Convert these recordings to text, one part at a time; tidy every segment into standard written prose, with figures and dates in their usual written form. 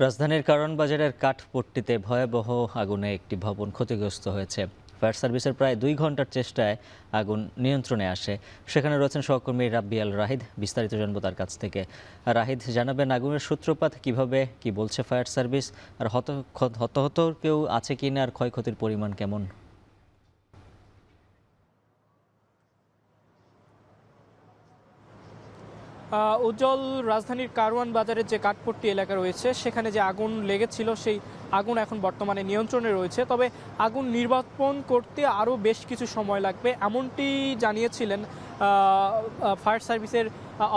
রাজধানীর কারওয়ান বাজারের কাঠপট্টিতে ভয়াবহ আগুনে একটি ভবন ক্ষতিগ্রস্ত হয়েছে। ফায়ার সার্ভিসের প্রায় 2 ঘন্টার চেষ্টায় আগুন নিয়ন্ত্রণে আসে। সেখানে রয়েছেন সহকর্মী রাব্বি আল রাহিদ। বিস্তারিত জানবো তার কাছ থেকে। রাহিদ, জানাবেন আগুনের সূত্রপাত কিভাবে, কি বলছে ফায়ার সার্ভিস, আর হতাহত কেউ আছে কিনা, আর ক্ষয়ক্ষতির পরিমাণ কেমন? উজ্জ্বল, রাজধানীর কারওয়ান বাজারের যে কাঠপট্টি এলাকা রয়েছে সেখানে যে আগুন লেগেছিল সেই আগুন এখন বর্তমানে নিয়ন্ত্রণে রয়েছে। তবে আগুন নির্বাপন করতে আরও বেশ কিছু সময় লাগবে, এমনটি জানিয়েছিলেন ফায়ার সার্ভিসের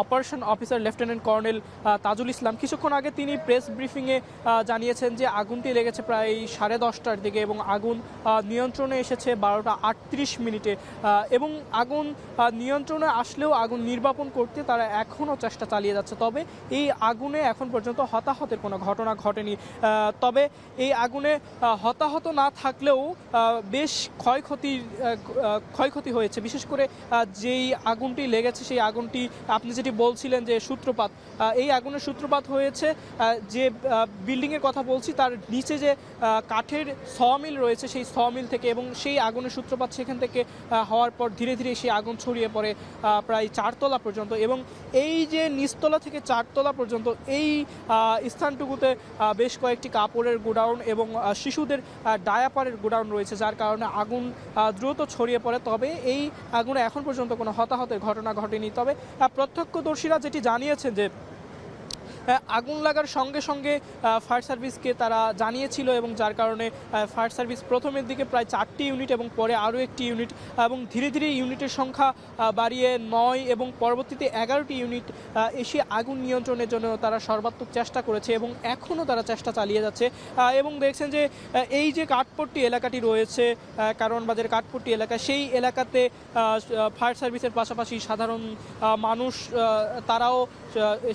operation officer lieutenant colonel Tajul Islam. কিছুক্ষণ আগে তিনি প্রেস ব্রিফিংয়ে জানিয়েছেন যে আগুনটি লেগেছে প্রায় 10:30টার দিকে এবং আগুন নিয়ন্ত্রণে এসেছে 12:38 এবং আগুন নিয়ন্ত্রণে আসলেও আগুন নির্বাপন করতে তারা এখনও চেষ্টা চালিয়ে যাচ্ছে। তবে এই আগুনে এখন পর্যন্ত হতাহতের কোনো ঘটনা ঘটেনি। তবে এই আগুনে হতাহত না থাকলেও বেশ ক্ষয়ক্ষতি হয়েছে। বিশেষ করে যেই আগুনটি লেগেছে সেই আগুনটি আপনি যেটি বলছিলেন যে সূত্রপাত, এই আগুনের সূত্রপাত হয়েছে যে বিল্ডিংয়ের কথা বলছি তার নিচে যে কাঠের সমিল রয়েছে সেই সমিল থেকে, এবং সেই আগুনের সূত্রপাত সেখান থেকে হওয়ার পর ধীরে ধীরে সেই আগুন ছড়িয়ে পড়ে প্রায় 4 তলা পর্যন্ত। এবং এই যে নিচতলা থেকে 4 তলা পর্যন্ত এই স্থানটুকুতে বেশ কয়েকটি কাপড়ের গোডাউন এবং শিশুদের ডায়াপারের গোডাউন রয়েছে, যার কারণে আগুন দ্রুত ছড়িয়ে পড়ে। তবে এই আগুনে এখন পর্যন্ত কোনো হতাহতের ঘটনা ঘটেনি। তবে প্রত্যক্ষদর্শীরা যেটি জানিয়েছেন যে আগুন লাগার সঙ্গে সঙ্গে ফায়ার সার্ভিসকে তারা জানিয়েছিল, এবং যার কারণে ফায়ার সার্ভিস প্রথমের দিকে প্রায় 4টি ইউনিট এবং পরে আরও একটি ইউনিট এবং ধীরে ধীরে ইউনিটের সংখ্যা বাড়িয়ে 9 এবং পরবর্তীতে 11টি ইউনিট এসে আগুন নিয়ন্ত্রণের জন্য তারা সর্বাত্মক চেষ্টা করেছে এবং এখনও তারা চেষ্টা চালিয়ে যাচ্ছে। এবং দেখছেন যে এই যে কাঠপট্টি এলাকাটি রয়েছে, কারওয়ান বাজারের কাঠপট্টি এলাকা, সেই এলাকাতে ফায়ার সার্ভিসের পাশাপাশি সাধারণ মানুষ তারাও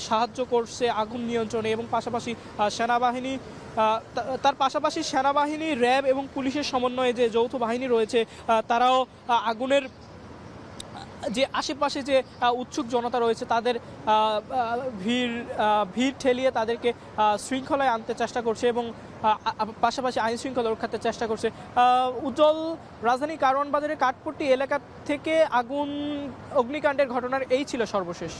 সাহায্য করছে আগুন নিয়ন্ত্রণে, এবং পাশাপাশি সেনাবাহিনী, তার পাশাপাশি সেনাবাহিনী, র্যাব এবং পুলিশের সমন্বয়ে যে যৌথ বাহিনী রয়েছে তারাও আগুনের যে আশেপাশে যে উৎসুক জনতা রয়েছে তাদের ভিড় ঠেলিয়ে তাদেরকে শৃঙ্খলায় আনতে চেষ্টা করছে এবং পাশাপাশি আইন শৃঙ্খলা রক্ষাতে চেষ্টা করছে। উজ্জ্বল, রাজধানী কারওয়ান বাজারের কাঠপট্টি এলাকা থেকে অগ্নিকাণ্ডের ঘটনার এই ছিল সর্বশেষ।